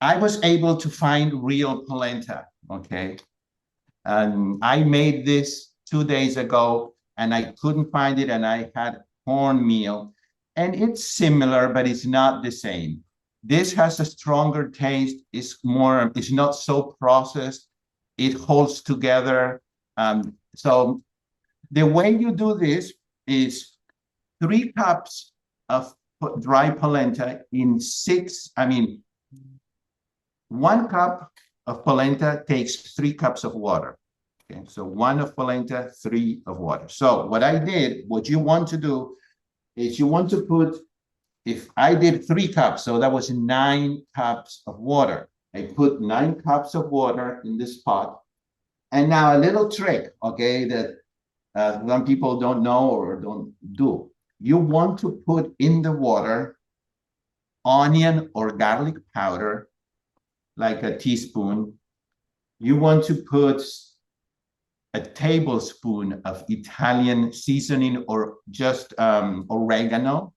I was able to find real polenta, okay? And I made this 2 days ago, and I couldn't find it, and I had cornmeal. And it's similar, but it's not the same. This has a stronger taste. It's not so processed. It holds together. So the way you do this is 3 cups of dry polenta in 1 cup of polenta takes 3 cups of water. Okay, so 1 of polenta, 3 of water. So what you want to do is you want to put, if I did 3 cups, so that was 9 cups of water. I put 9 cups of water in this pot. And now a little trick, okay, that some people don't know or don't do. You want to put in the water onion or garlic powder, like a teaspoon. You want to put a tablespoon of Italian seasoning or just oregano.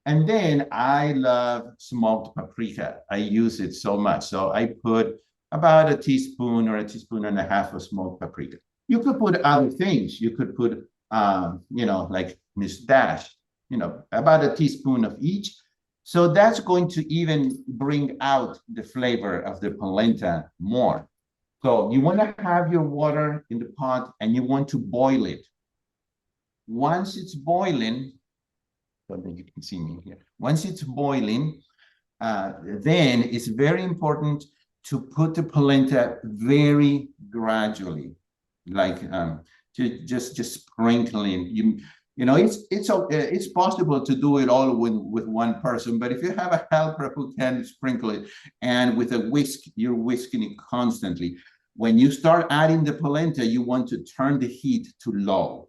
And then I love smoked paprika. I use it so much. So I put about a teaspoon or a teaspoon and a half of smoked paprika. You could put other things. You could put, like Miss Dash, about a teaspoon of each. So that's going to even bring out the flavor of the polenta more. So you want to have your water in the pot and you want to boil it. Once it's boiling, so that you can see me here. Once it's boiling, then it's very important to put the polenta very gradually, like just sprinkling. It's possible to do it all with one person, but if you have a helper who can sprinkle it, and with a whisk, you're whisking it constantly. When you start adding the polenta, you want to turn the heat to low,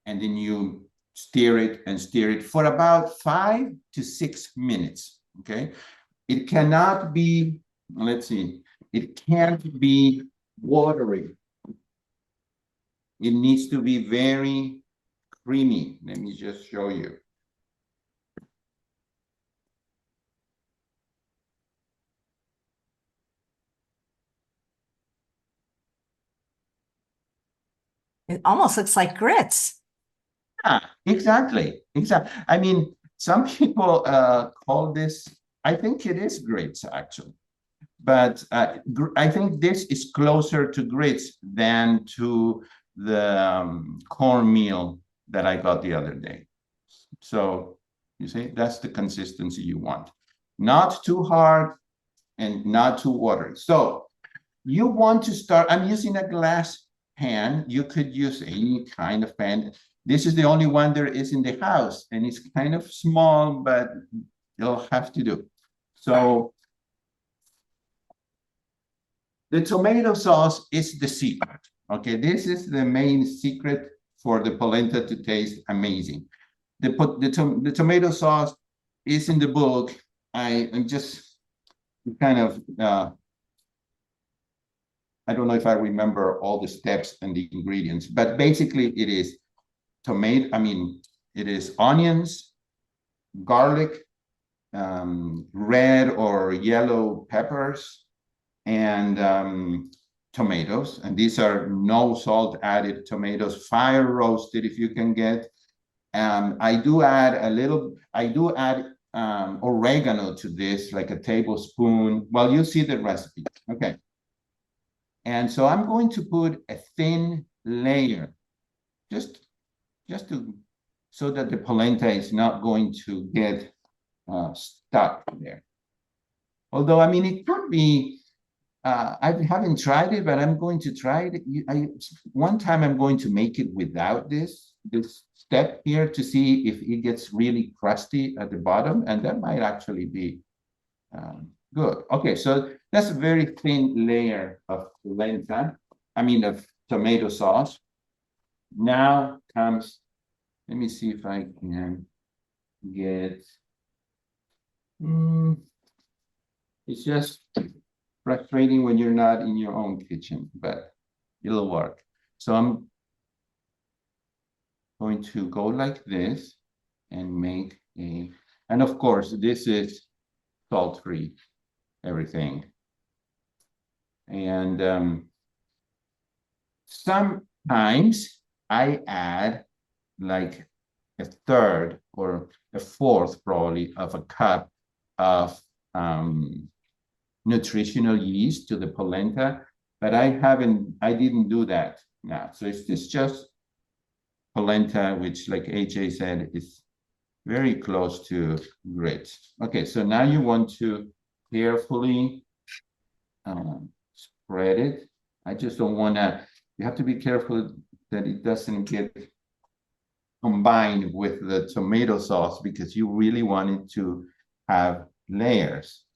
and then you stir it for about 5 to 6 minutes, okay? It cannot be, it can't be watery. It needs to be very creamy. Let me just show you. It almost looks like grits. Yeah, exactly. I mean, some people call this, I think it is grits actually, but I think this is closer to grits than to the cornmeal that I got the other day. So you see, that's the consistency you want. Not too hard and not too watery. So you want to start, I'm using a glass pan. You could use any kind of pan. This is the only one there is in the house, and it's kind of small, but you'll have to do. So the tomato sauce is the secret. Okay, this is the main secret for the polenta to taste amazing. The tomato sauce is in the book. I'm just kind of I don't know if I remember all the steps and the ingredients, but basically it is it is onions, garlic, red or yellow peppers, and tomatoes. And these are no salt added tomatoes, fire roasted if you can get. I do add oregano to this, like a tablespoon. Well, you see the recipe. Okay. And so I'm going to put a thin layer, just so that the polenta is not going to get stuck there. Although, I mean, it could be, I haven't tried it, but I'm going to try it. One time I'm going to make it without this step here to see if it gets really crusty at the bottom, and that might actually be good. Okay, so that's a very thin layer of polenta, of tomato sauce. Now comes, let me see if I can get, it's just frustrating when you're not in your own kitchen, but it'll work. So I'm going to go like this and make and of course, this is salt-free, everything. And sometimes I add like a third or a fourth probably of a cup of nutritional yeast to the polenta, but I didn't do that now. So it's just polenta, which like AJ said, is very close to grits. Okay, so now you want to carefully spread it. I just don't want to, you have to be careful that it doesn't get combined with the tomato sauce because you really want it to have layers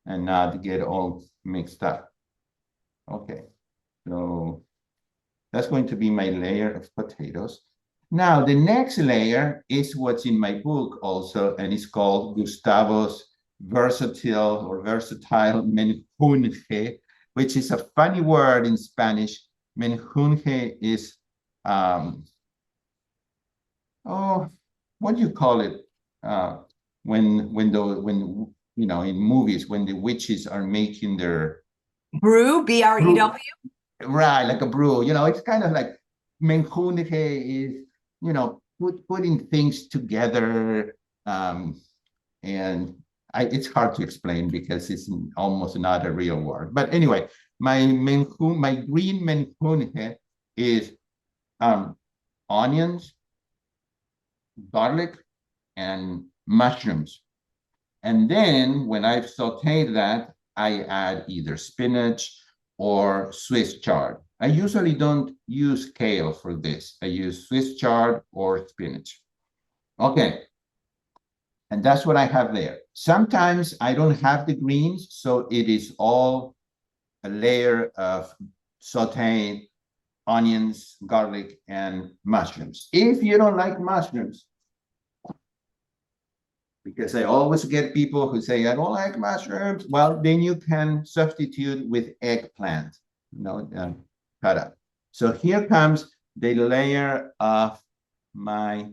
and not get all mixed up. Okay, so that's going to be my layer of potatoes. Now, the next layer is what's in my book also, and it's called Gustavo's versatile menjunje, which is a funny word in Spanish. Menjunje is, what do you call it? When you know, in movies, when the witches are making their brew, BREW. Right, like a brew. You know, it's kind of like menjunje is, you know, putting things together. And it's hard to explain because it's almost not a real word. But anyway, my green menjunje is onions, garlic, and mushrooms. And then when I've sauteed that, I add either spinach or Swiss chard. I usually don't use kale for this. I use Swiss chard or spinach. Okay. And that's what I have there. Sometimes I don't have the greens, so it is all a layer of sauteed onions, garlic, and mushrooms. If you don't like mushrooms, because I always get people who say, I don't like mushrooms. Well, then you can substitute with eggplant, you know, cut up. So here comes the layer of my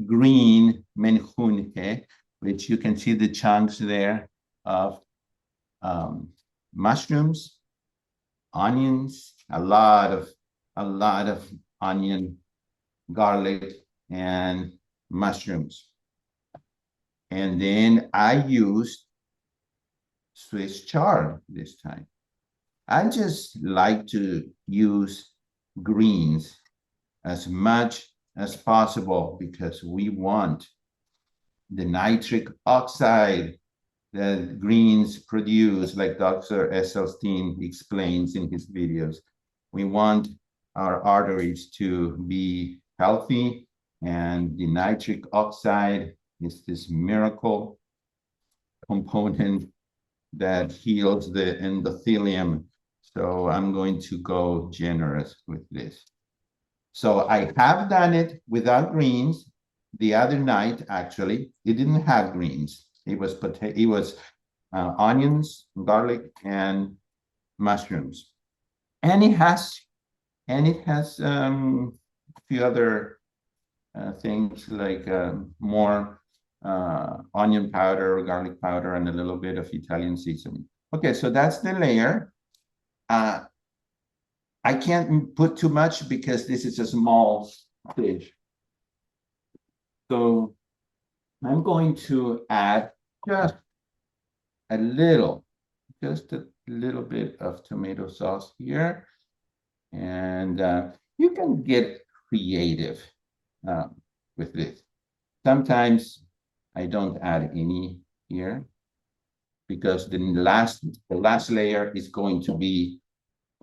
green menjunje, which you can see the chunks there of mushrooms, onions, a lot of onion, garlic, and mushrooms. And then I used Swiss chard this time. I just like to use greens as much as possible because we want the nitric oxide that greens produce, like Dr. Esselstyn explains in his videos. We want our arteries to be healthy, and the nitric oxide is this miracle component that heals the endothelium. So I'm going to go generous with this. So I have done it without greens. The other night, actually, it didn't have greens. It was onions, garlic, and mushrooms, and it has a few other things like more onion powder, garlic powder, and a little bit of Italian seasoning. Okay, so that's the layer. I can't put too much because this is a small dish. So I'm going to add just a little bit of tomato sauce here. And you can get creative with this. Sometimes I don't add any here because the last layer is going to be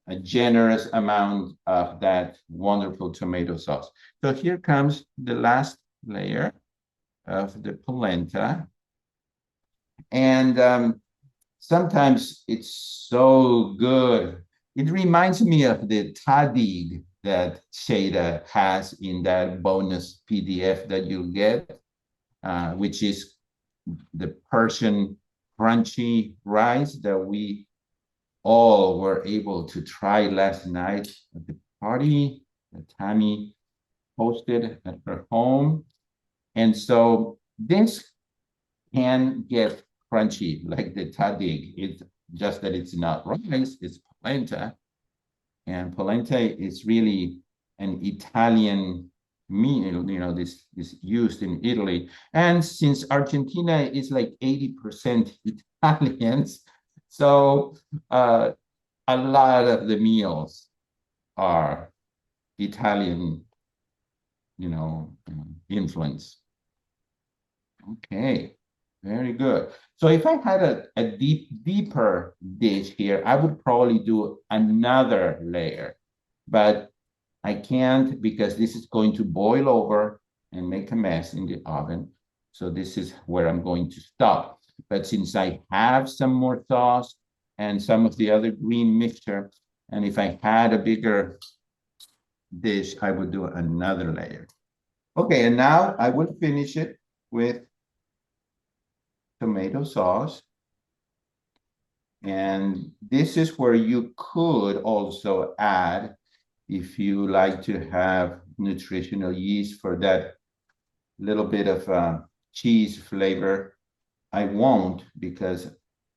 a generous amount of that wonderful tomato sauce. So here comes the last layer of the polenta. And sometimes it's so good. It reminds me of the tadig that Shayda has in that bonus PDF that you'll get, which is the Persian crunchy rice that we all were able to try last night at the party that Tammy hosted at her home. And so this can get crunchy like the tadig. It's just that it's not rice, it's polenta. And polenta is really an Italian meal, you know, this is used in Italy. And since Argentina is like 80% Italians, so a lot of the meals are Italian, you know, influence. Okay, very good. So if I had a deeper dish here, I would probably do another layer, but I can't because this is going to boil over and make a mess in the oven. So this is where I'm going to stop. But since I have some more sauce and some of the other green mixture, and if I had a bigger dish, I would do another layer. Okay, and now I will finish it with tomato sauce. And this is where you could also add, if you like to have nutritional yeast for that little bit of cheese flavor. I won't, because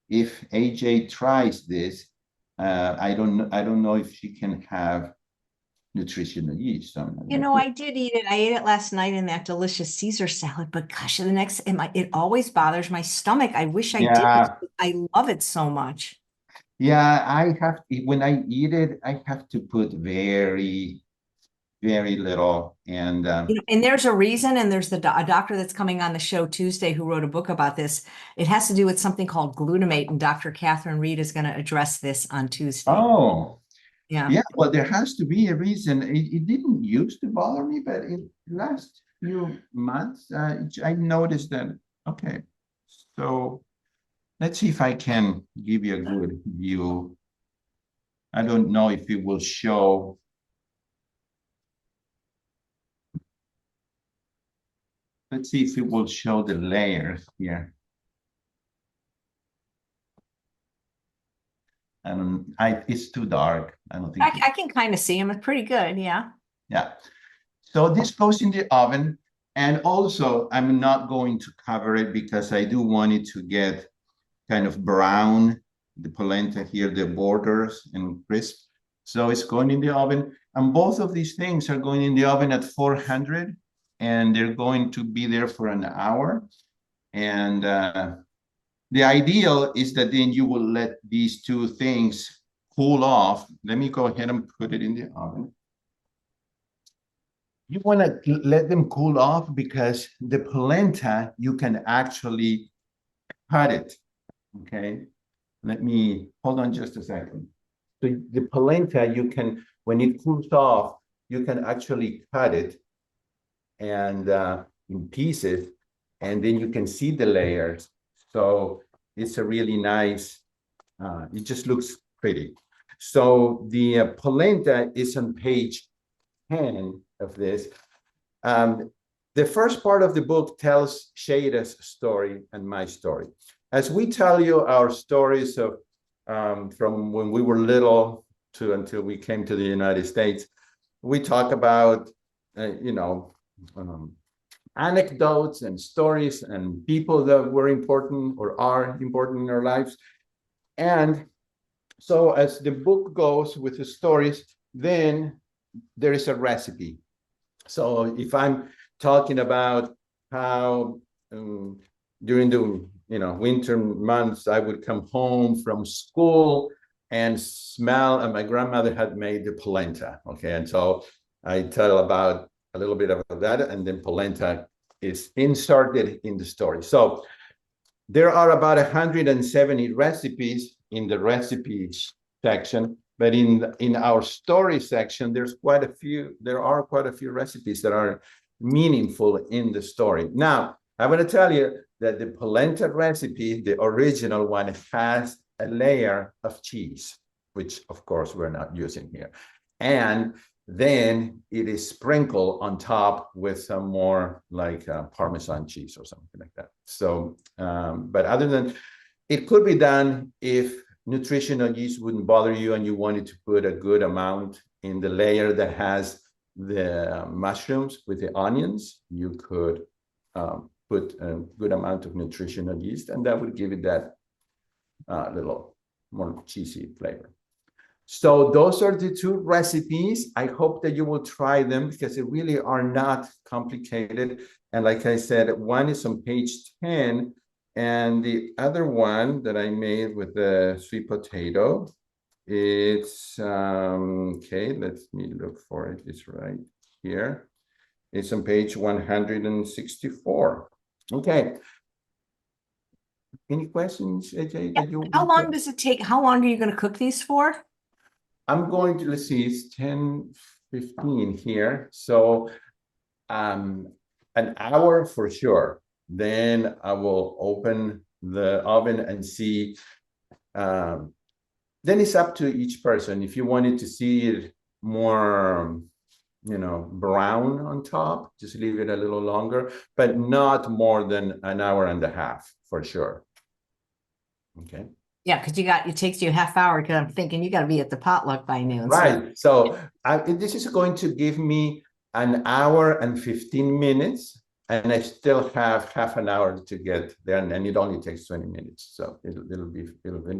if AJ tries this, I don't know if she can have nutritional yeast. You know, I did eat it. I ate it last night in that delicious Caesar salad, but gosh, it always bothers my stomach. I wish I Yeah. did. I love it so much. Yeah, I have, when I eat it, I have to put very, very little. And You know, and there's a reason, and there's a doctor that's coming on the show Tuesday who wrote a book about this. It has to do with something called glutamate, and Dr. Catherine Reed is going to address this on Tuesday. oh, Yeah. yeah, well, there has to be a reason. It didn't used to bother me, but in last few months, I noticed that, okay, so let's see if I can give you a good view. I don't know if it will show. Let's see if it will show the layers here. And it's too dark. I don't think. I can kind of see them. It's pretty good. Yeah. Yeah. So this goes in the oven. And also, I'm not going to cover it because I do want it to get kind of brown, the polenta here, the borders and crisp. So it's going in the oven. And both of these things are going in the oven at 400, and they're going to be there for an hour. And the ideal is that then you will let these two things cool off. Let me go ahead and put it in the oven. You want to let them cool off because the polenta, you can actually cut it. Okay, let me hold on just a second. So the polenta, you can, when it cools off, you can actually cut it and in pieces, and then you can see the layers. So it's a really nice, it just looks pretty. So the polenta is on page 10 of this. The first part of the book tells Shayda's story and my story. As we tell you our stories of from when we were little to until we came to the United States, we talk about, anecdotes and stories and people that were important or are important in our lives. And so as the book goes with the stories, then there is a recipe. So if I'm talking about how during the winter months, I would come home from school and smell, and my grandmother had made the polenta. Okay, and so I tell about a little bit of that, and then polenta is inserted in the story. So there are about 170 recipes in the recipes section, but in our story section, there are quite a few recipes that are meaningful in the story. Now, I'm going to tell you that the polenta recipe, the original one, has a layer of cheese, which of course we're not using here. And then it is sprinkled on top with some more like Parmesan cheese or something like that. So, but other than, it could be done if nutritional yeast wouldn't bother you and you wanted to put a good amount in the layer that has the mushrooms with the onions, you could put a good amount of nutritional yeast, and that would give it that little more cheesy flavor. So those are the two recipes. I hope that you will try them because they really are not complicated. And like I said, one is on page 10, and the other one that I made with the sweet potato, it's, okay, let me look for it. It's right here. It's on page 164. Okay. Any questions, AJ? Yeah. How long does it take? How long are you going to cook these for? I'm going to, let's see, it's 10:15 here. So an hour for sure. Then I will open the oven and see. Then it's up to each person. If you wanted to see it more, brown on top, just leave it a little longer, but not more than an hour and a half for sure. Okay. Yeah, because it takes you a half hour because I'm thinking you got to be at the potluck by noon. Right. So this is going to give me an hour and 15 minutes, and I still have half an hour to get there, and it only takes 20 minutes. So it'll be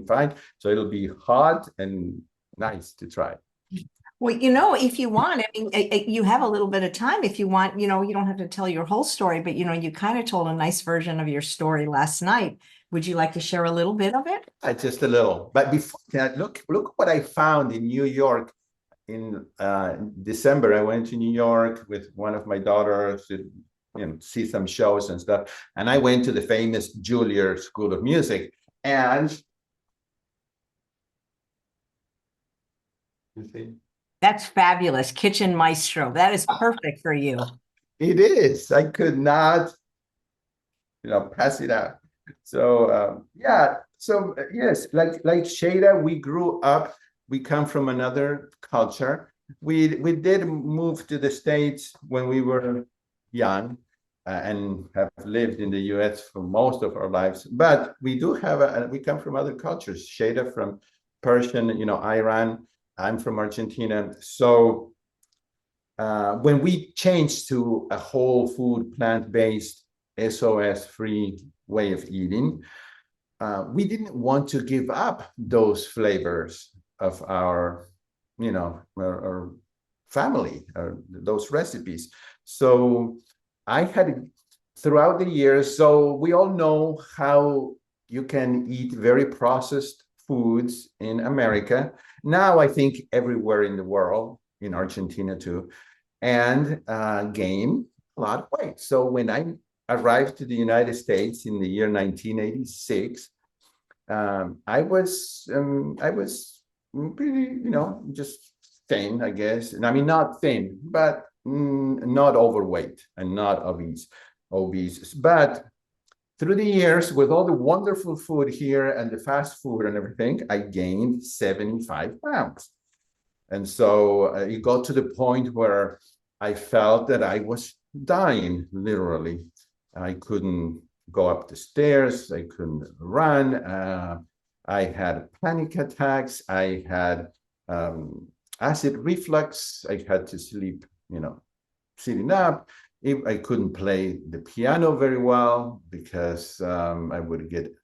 fine. So it'll be hot and nice to try. Well, if you want, I mean, you have a little bit of time if you want, you don't have to tell your whole story, but you kind of told a nice version of your story last night. Would you like to share a little bit of it? Just a little. But before that, look what I found in New York in December. I went to New York with one of my daughters to see some shows and stuff. And I went to the famous Juilliard School of Music. And you see? That's fabulous. Kitchen maestro. That is perfect for you. It is. I could not, pass it out. So yeah. So yes, like Shayda, we grew up. We come from another culture. We did move to the States when we were young, and have lived in the U.S. for most of our lives. But we do have we come from other cultures. Shayda from Persian, Iran. I'm from Argentina. So when we changed to a whole food, plant-based, SOS-free way of eating, we didn't want to give up those flavors of our, our family, those recipes. So I had throughout the years, so we all know how you can eat very processed foods in America. Now I think everywhere in the world, in Argentina too, and gain a lot of weight. So when I arrived to the United States in the year 1986, I was pretty, just thin, I guess. And I mean, not thin, but not overweight and not obese. But through the years, with all the wonderful food here and the fast food and everything, I gained 75 pounds. And so it got to the point where I felt that I was dying, literally. I couldn't go up the stairs. I couldn't run. I had panic attacks. I had acid reflux. I had to sleep, sitting up. I couldn't play the piano very well because I would get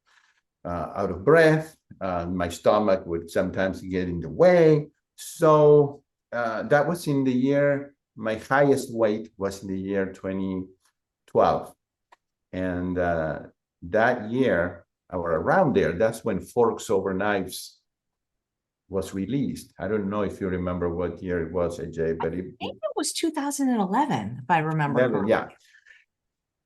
out of breath. My stomach would sometimes get in the way. So that was in the year, my highest weight was in the year 2012. And that year, or around there, that's when Forks Over Knives was released. I don't know if you remember what year it was, AJ, but I think it was 2011, if I remember correctly. Yeah.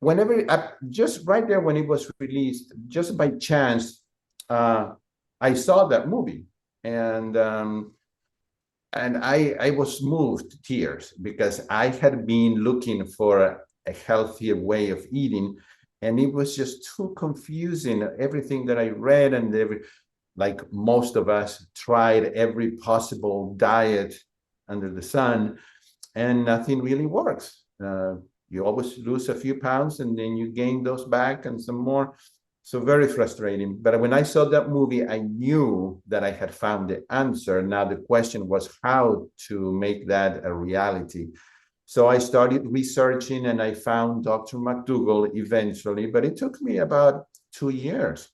Whenever, just right there when it was released, just by chance, I saw that movie, and I was moved to tears because I had been looking for a healthier way of eating, and it was just too confusing. Everything that I read, and like most of us tried every possible diet under the sun, and nothing really works. You always lose a few pounds and then you gain those back and some more. So very frustrating. But when I saw that movie, I knew that I had found the answer. Now the question was how to make that a reality. So I started researching and I found Dr. McDougall eventually, but it took me about 2 years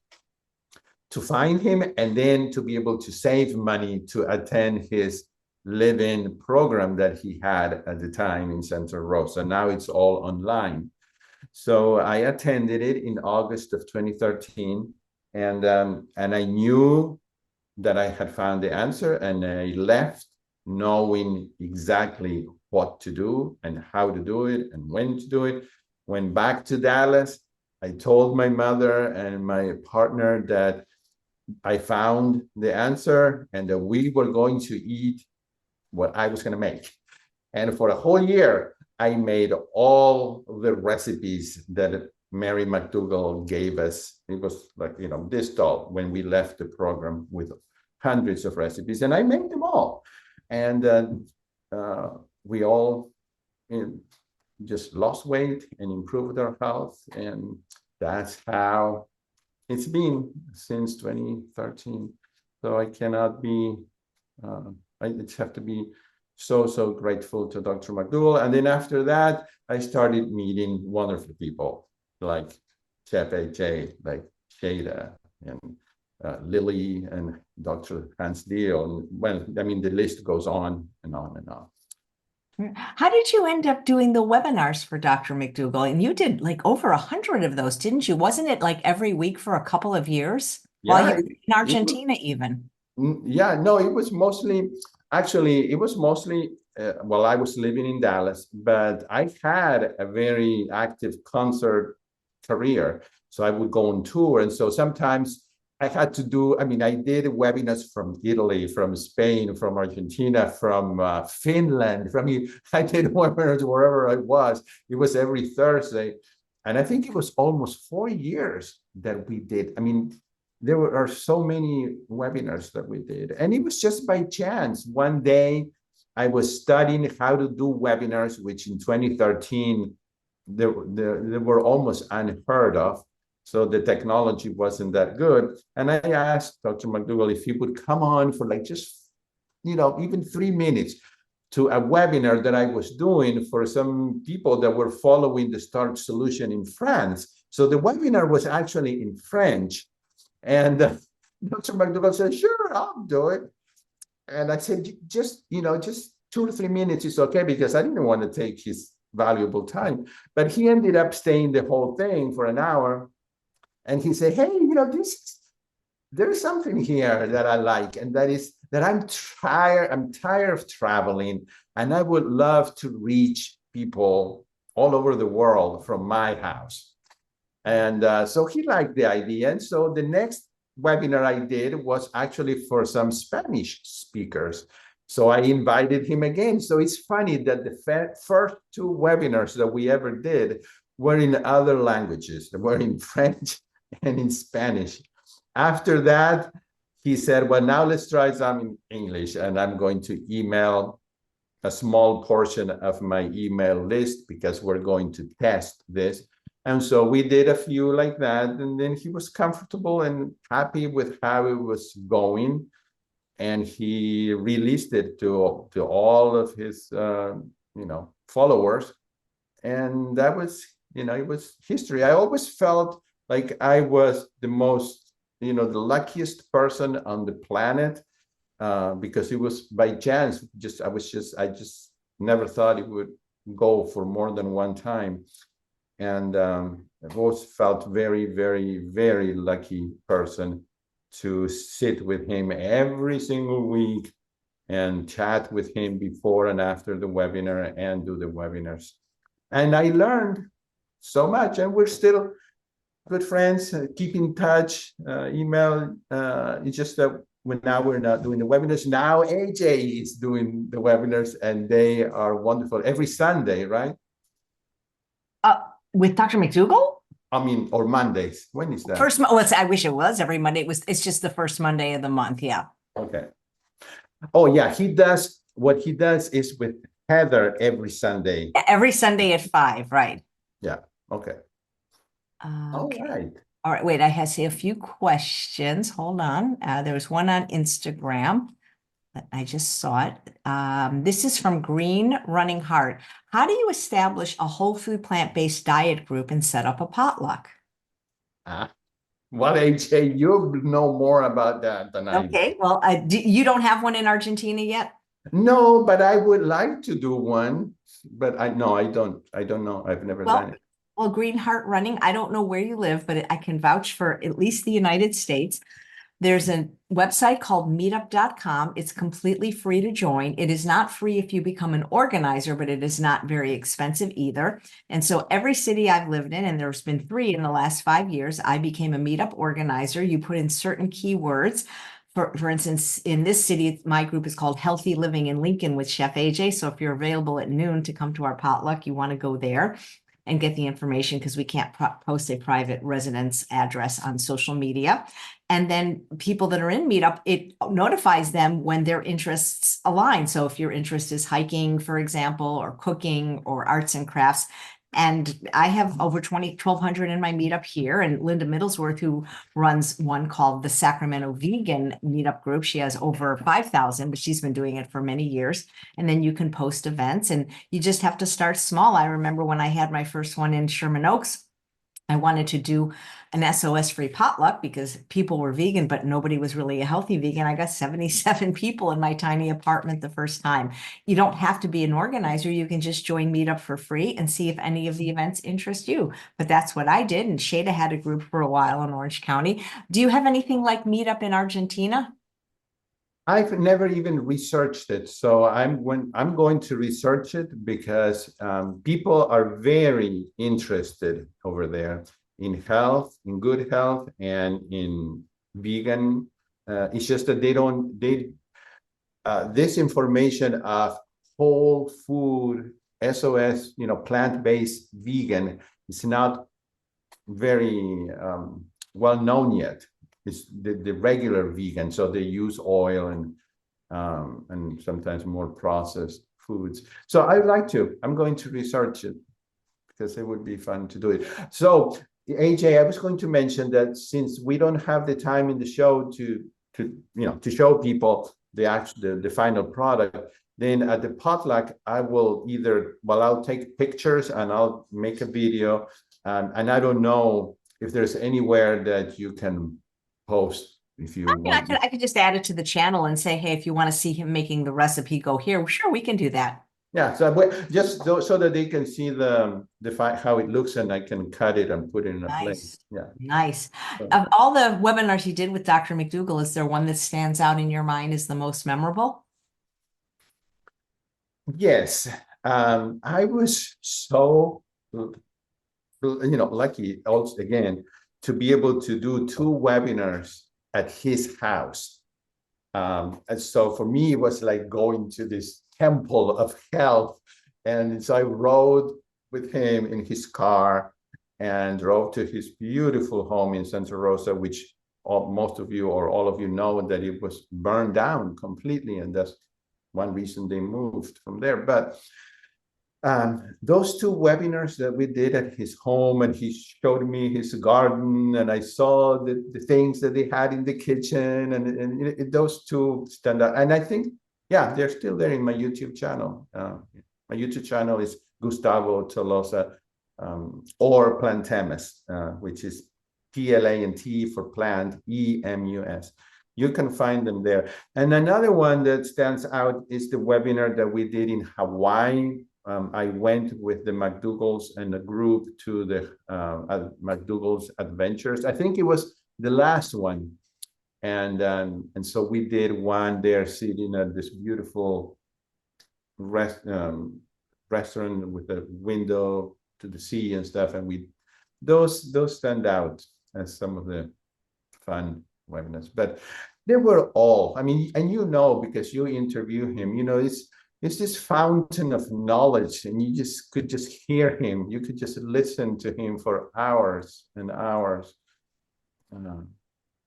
to find him and then to be able to save money to attend his live-in program that he had at the time in Santa Rosa. Now it's all online. So I attended it in August of 2013, and I knew that I had found the answer, and I left knowing exactly what to do and how to do it and when to do it. Went back to Dallas. I told my mother and my partner that I found the answer and that we were going to eat what I was going to make. And for a whole year, I made all the recipes that Mary McDougall gave us. It was like, this tall when we left the program with hundreds of recipes, and I made them all. And we all just lost weight and improved our health. And that's how it's been since 2013. So I cannot be, I just have to be so grateful to Dr. McDougall. And then after that, I started meeting wonderful people like Chef AJ, like Shayda, and Lily, and Dr. Hans Deal. And well, I mean, the list goes on and on and on. How did you end up doing the webinars for Dr. McDougall? And you did like over 100 of those, didn't you? Wasn't it like every week for a couple of years? While you were in Argentina even? Yeah, no, it was mostly, actually, it was mostly while I was living in Dallas, but I had a very active concert career. So I would go on tour. And so sometimes I had to do, I mean, I did webinars from Italy, from Spain, from Argentina, from Finland. I did webinars wherever I was. It was every Thursday. And I think it was almost 4 years that we did. I mean, there are so many webinars that we did. And it was just by chance. One day I was studying how to do webinars, which in 2013, they were almost unheard of. So the technology wasn't that good. And I asked Dr. McDougall if he would come on for like just, even 3 minutes to a webinar that I was doing for some people that were following the Starch Solution in France. So the webinar was actually in French. And Dr. McDougall said, sure, I'll do it. And I said, just 2 to 3 minutes is okay, because I didn't want to take his valuable time. But he ended up staying the whole thing for an hour. And he said, hey, there's something here that I like. And that is that I'm tired of traveling. And I would love to reach people all over the world from my house. And so he liked the idea. And so the next webinar I did was actually for some Spanish speakers. So I invited him again. So it's funny that the first 2 webinars that we ever did were in other languages. They were in French and in Spanish. After that, he said, well, now let's try some in English. And I'm going to email a small portion of my email list because we're going to test this. And so we did a few like that. And then he was comfortable and happy with how it was going. And he released it to all of his, followers. And that was, it was history. I always felt like I was the most, the luckiest person on the planet, because it was by chance. I just never thought it would go for more than one time. And I've always felt very, very, very lucky person to sit with him every single week and chat with him before and after the webinar and do the webinars. And I learned so much, and we're still good friends, keep in touch, email. It's just that now we're not doing the webinars. Now AJ is doing the webinars, and they are wonderful every Sunday, right? With Dr. McDougall? I mean, or Mondays. When is that? I wish it was every Monday. It's just the first Monday of the month. Yeah. Okay. Oh yeah, what he does is with Heather every Sunday. Every Sunday at 5, right? Yeah. Okay. Okay. All right. All right. Wait, I see a few questions. Hold on. There was one on Instagram. I just saw it. This is from Green Running Heart. How do you establish a whole food plant-based diet group and set up a potluck? Ah, well, AJ, you know more about that than I do. Okay, well, you don't have one in Argentina yet? No, but I would like to do one, but I no, I don't. I don't know. I've never done it. Well, Green Heart Running, I don't know where you live, but I can vouch for at least the United States. There's a website called meetup.com. It's completely free to join. It is not free if you become an organizer, but it is not very expensive either. And so every city I've lived in, and there's been 3 in the last 5 years, I became a meetup organizer. You put in certain keywords. For instance, in this city, my group is called Healthy Living in Lincoln with Chef AJ. So if you're available at noon to come to our potluck, you want to go there and get the information because we can't post a private residence address on social media. And then people that are in Meetup, it notifies them when their interests align. So if your interest is hiking, for example, or cooking or arts and crafts, and I have over 1,200 in my meetup here. And Linda Middlesworth, who runs one called the Sacramento Vegan Meetup Group, she has over 5,000, but she's been doing it for many years. And then you can post events and you just have to start small. I remember when I had my first one in Sherman Oaks, I wanted to do an SOS free potluck because people were vegan, but nobody was really a healthy vegan. I got 77 people in my tiny apartment the first time. You don't have to be an organizer. You can just join Meetup for free and see if any of the events interest you. But that's what I did. And Shayda had a group for a while in Orange County. Do you have anything like Meetup in Argentina? I've never even researched it, so I'm going to research it because people are very interested over there in health, in good health, and in vegan. It's just that this information of whole food SOS, plant-based vegan is not very well known yet. It's the regular vegan, so they use oil and sometimes more processed foods. So I'm going to research it because it would be fun to do it. So AJ, I was going to mention that since we don't have the time in the show to show people the final product, then at the potluck I will I'll take pictures and I'll make a video, and I don't know if there's anywhere that you can post if you want. I could just add it to the channel and say, hey, if you want to see him making the recipe, go here. Sure, we can do that. Yeah, so just so that they can see how it looks, and I can cut it and put it in a plate. Yeah, nice. Of all the webinars you did with Dr. McDougall, is there one that stands out in your mind as the most memorable? Yes, I was so lucky also again to be able to do 2 webinars at his house. And so for me, it was like going to this temple of health. And so I rode with him in his car and drove to his beautiful home in Santa Rosa, which most of you or all of you know that it was burned down completely. And that's one reason they moved from there. But those 2 webinars that we did at his home, and he showed me his garden, and I saw the things that they had in the kitchen, and those 2 stand out. And I think, yeah, they're still there in my YouTube channel. My YouTube channel is Gustavo Tolosa, or Plantemus, which is PLANT for plant, EMUS. You can find them there. And another one that stands out is the webinar that we did in Hawaii. I went with the McDougalls and a group to the McDougall's Adventures. I think it was the last one. And so we did one there sitting at this beautiful restaurant with a window to the sea and stuff. And those stand out as some of the fun webinars. But they were all, I mean, and because you interview him, it's this fountain of knowledge, and you could just hear him. You could just listen to him for hours and hours.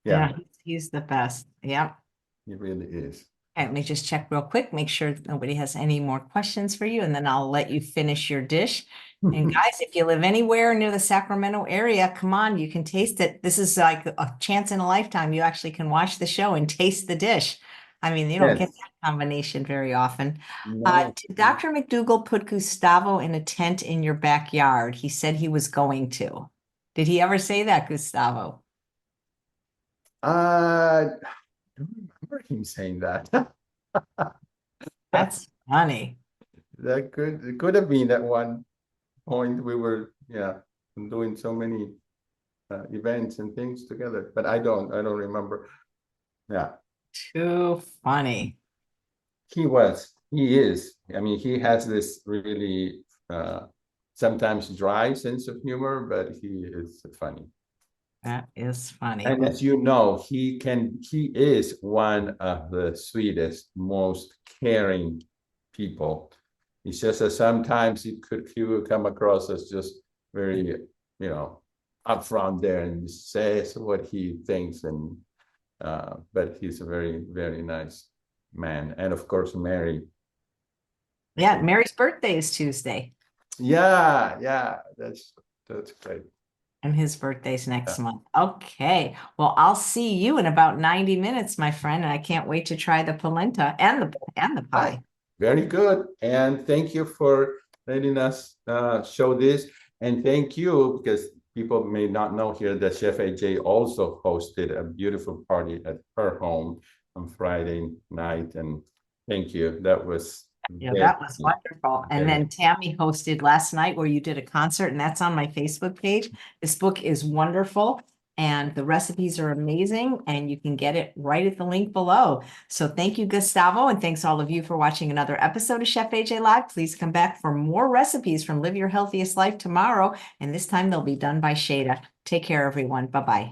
Yeah, he's the best. Yeah, he really is. Okay, let me just check real quick, make sure nobody has any more questions for you, and then I'll let you finish your dish. And guys, if you live anywhere near the Sacramento area, come on, you can taste it. This is like a chance in a lifetime. You actually can watch the show and taste the dish. I mean, you don't get Yes. that combination very often. No. Did Dr. McDougall put Gustavo in a tent in your backyard? He said he was going to. Did he ever say that, Gustavo? I don't remember him saying that. That's funny. That it could have been at one point we were, yeah, doing so many events and things together, but I don't remember. Yeah, Too funny. he is. I mean, he has this really sometimes dry sense of humor, but he is funny. That is funny. And as you know, he is one of the sweetest, most caring people. It's just that sometimes he will come across as just very, upfront there and says what he thinks, and but he's a very, very nice man. And of course, Mary. Yeah, Mary's birthday is Tuesday. Yeah, that's great. And his birthday's next Yeah. month. Okay. Well, I'll see you in about 90 minutes, my friend. And I can't wait to try the polenta and the pie. Very good. And thank you for letting us show this. And thank you, because people may not know here that Chef AJ also hosted a beautiful party at her home on Friday night. And thank you. That was Yeah, that was wonderful. And then Tammy hosted last night where you did a concert, and that's on my Facebook page. This book is wonderful and the recipes are amazing, and you can get it right at the link below. So thank you, Gustavo, and thanks all of you for watching another episode of Chef AJ Live. Please come back for more recipes from Live Your Healthiest Life tomorrow, and this time they'll be done by Shayda. Take care, everyone. Bye-bye.